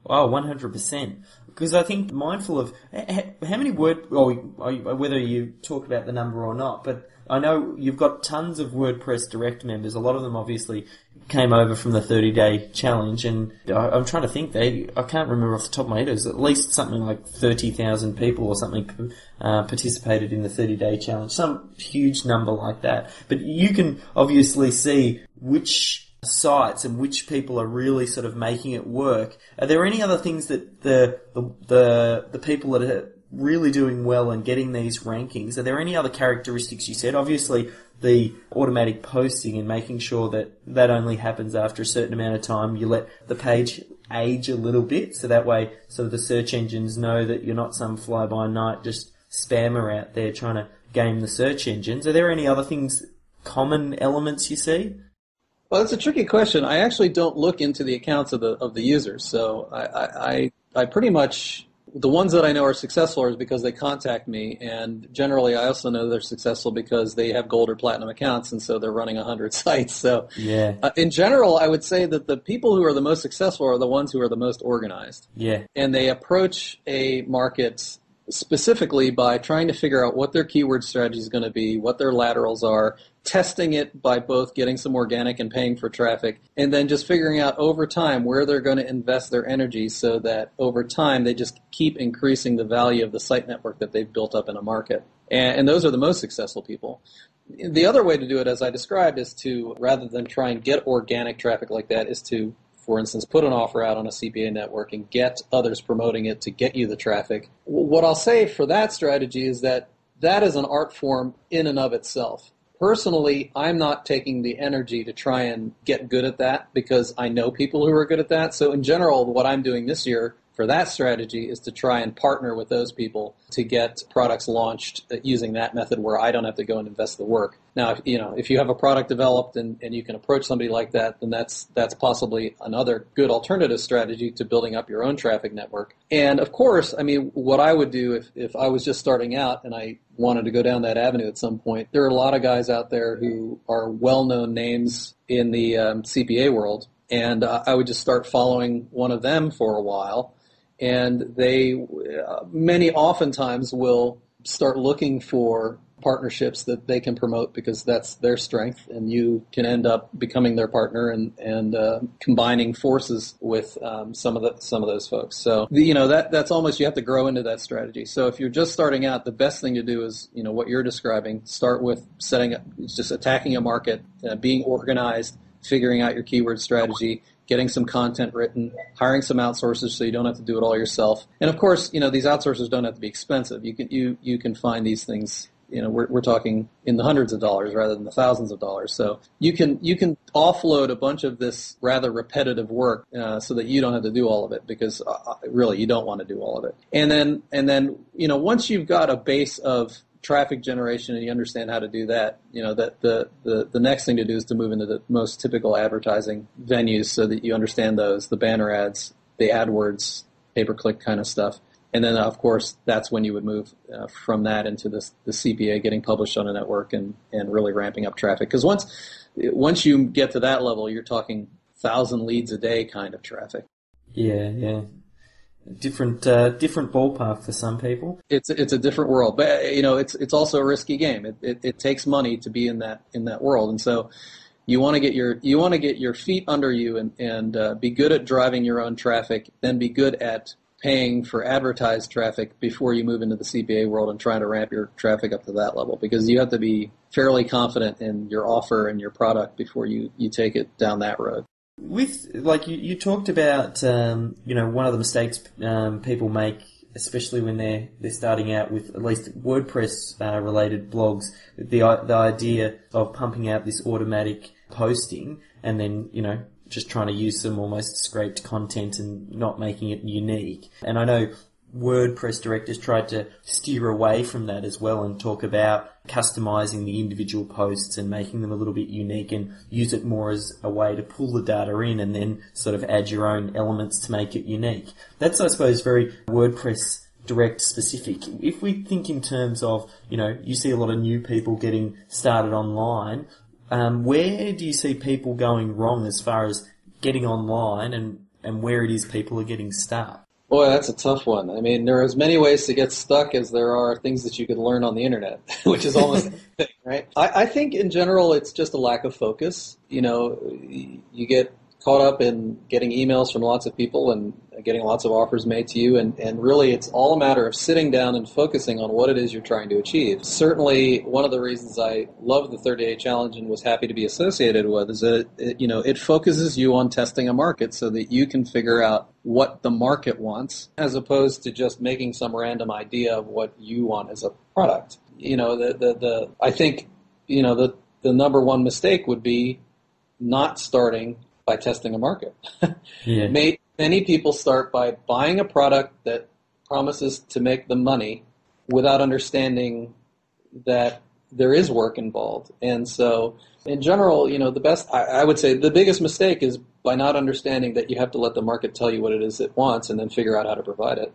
Oh, 100%. Because I think mindful of how many whether you talk about the number or not, but I know you've got tons of WordPress Direct members. A lot of them obviously came over from the 30-day challenge, and I'm trying to think. I can't remember off the top of my head. It was at least something like 30,000 people or something participated in the 30-day challenge. Some huge number like that. But you can obviously see which sites and which people are really sort of making it work. Are there any other things that the people that are really doing well and getting these rankings, are there any other characteristics you said? Obviously, the automatic posting and making sure that only happens after a certain amount of time. You let the page age a little bit, so that way sort of the search engines know that you're not some fly-by-night just spammer out there trying to game the search engines. Are there any other things, common elements you see? Well, that's a tricky question. I actually don't look into the accounts of the users, so I pretty much, the ones that I know are successful is because they contact me, and generally I also know they're successful because they have gold or platinum accounts, and so they're running 100 sites. So yeah. In general, I would say that the people who are the most successful are the ones who are the most organized. Yeah. And they approach a market specifically by trying to figure out what their keyword strategy is going to be, what their laterals are, testing it by both getting some organic and paying for traffic, and then just figuring out over time where they're going to invest their energy so that over time they just keep increasing the value of the site network that they've built up in a market. And those are the most successful people. The other way to do it, as I described, is to, rather than try and get organic traffic like that, is to, for instance, put an offer out on a CPA network and get others promoting it to get you the traffic. What I'll say for that strategy is that is an art form in and of itself. Personally, I'm not taking the energy to try and get good at that because I know people who are good at that. So in general, what I'm doing this year for that strategy is to try and partner with those people to get products launched using that method where I don't have to go and invest the work. Now, if you have a product developed and you can approach somebody like that, then that's possibly another good alternative strategy to building up your own traffic network. And of course, I mean, what I would do if I was just starting out and I wanted to go down that avenue at some point, there are a lot of guys out there who are well-known names in the CPA world, and I would just start following one of them for a while. And they many oftentimes will start looking for partnerships that they can promote because that's their strength, and you can end up becoming their partner and combining forces with some of those folks. So that's almost, you have to grow into that strategy. So if you're just starting out, the best thing to do is what you're describing. Start with setting up, just attacking a market, being organized, figuring out your keyword strategy, getting some content written, hiring some outsourcers so you don't have to do it all yourself. And of course, these outsourcers don't have to be expensive. You can find these things. We're talking in the hundreds of dollars rather than the thousands of dollars. So you can offload a bunch of this rather repetitive work so that you don't have to do all of it, because really you don't want to do all of it. And then once you've got a base of traffic generation and you understand how to do that, that the next thing to do is to move into the most typical advertising venues so that you understand those, the banner ads, the AdWords, pay-per-click kind of stuff. And then, of course, that's when you would move from that into the CPA, getting published on a network and really ramping up traffic. Because once you get to that level, you're talking 1,000 leads a day kind of traffic. Yeah. Different ballpark for some people. It's a different world, but it's also a risky game. It takes money to be in that world, and so you want to get your feet under you and be good at driving your own traffic, then be good at paying for advertised traffic before you move into the CPA world and trying to ramp your traffic up to that level, because you have to be fairly confident in your offer and your product before you take it down that road. With, you talked about, one of the mistakes people make, especially when they're starting out with at least WordPress related blogs, the idea of pumping out this automatic posting and then, just trying to use some almost scraped content and not making it unique. And I know WordPress directors tried to steer away from that as well and talk about customizing the individual posts and making them a little bit unique and use it more as a way to pull the data in and then sort of add your own elements to make it unique. That's, I suppose, very WordPress direct specific. If we think in terms of, you see a lot of new people getting started online, where do you see people going wrong as far as getting online and where it is people are getting stuck? Boy, that's a tough one. I mean, there are as many ways to get stuck as there are things that you could learn on the internet, which is almost the thing, right? I think in general it's just a lack of focus. You know, you get caught up in getting emails from lots of people and getting lots of offers made to you, and really it's all a matter of sitting down and focusing on what it is you're trying to achieve. Certainly one of the reasons I love the 30-day challenge and was happy to be associated with is that it focuses you on testing a market so that you can figure out what the market wants as opposed to just making some random idea of what you want as a product. I think the number one mistake would be not starting by testing a market. Yeah. Many people start by buying a product that promises to make them money without understanding that there is work involved. And so, in general, I would say the biggest mistake is by not understanding that you have to let the market tell you what it is it wants and then figure out how to provide it.